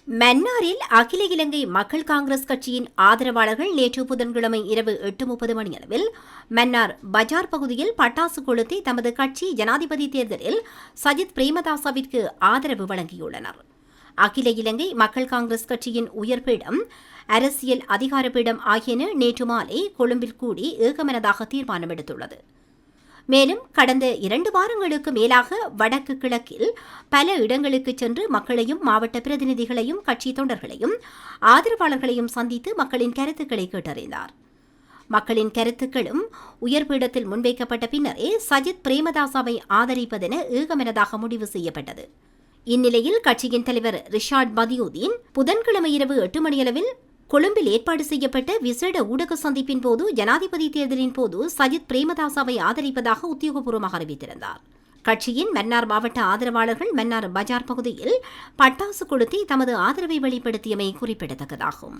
மன்னாரில் அகில இலங்கை மக்கள் காங்கிரஸ் கட்சியின் ஆதரவாளர்கள் நேற்று புதன்கிழமை இரவு 8:30 மணியளவில் மன்னார் பஜார் பகுதியில் பட்டாசு கொளுத்தி தமது கட்சி ஜனாதிபதி தேர்தலில் சஜித் பிரேமதாசவிற்கு ஆதரவு வழங்கியுள்ளனர். அகில இலங்கை மக்கள் காங்கிரஸ் கட்சியின் உயர்பீடம், அரசியல் அதிகாரப்பீடம் ஆகியன நேற்று மாலை கொழும்பில் கூடி ஏகமனதாக தீர்மானம் எடுத்துள்ளது. மேலும் கடந்த 2 வாரங்களுக்கு மேலாக வடக்கு கிழக்கில் பல இடங்களுக்கு சென்று மக்களையும் மாவட்ட பிரதிநிதிகளையும் கட்சி தொண்டர்களையும் ஆதரவாளர்களையும் சந்தித்து மக்களின் கருத்துக்களை கேட்டறிந்தார். மக்களின் கருத்துக்களும் உயர்பீடத்தில் முன்வைக்கப்பட்ட பின்னரே சஜித் பிரேமதாசவை ஆதரிப்பதென ஏகமனதாக முடிவு செய்யப்பட்டது. இந்நிலையில் கட்சியின் தலைவர் ரிஷாட் பதியுதீன் புதன்கிழமை இரவு 8 மணியளவில் கொழும்பில் ஏற்பாடு செய்யப்பட்ட விசேட ஊடக சந்திப்பின் போது ஜனாதிபதி தேர்தலின் போது சஜித் பிரேமதாசவை ஆதரிப்பதாக உத்தியோகபூர்வமாக அறிவித்திருந்தார். கட்சியின் மன்னார் மாவட்ட ஆதரவாளர்கள் மன்னார் பஜார் பகுதியில் பட்டாசு கொளுத்தி தமது ஆதரவை வெளிப்படுத்தியமை குறிப்பிடத்தக்கதாகும்.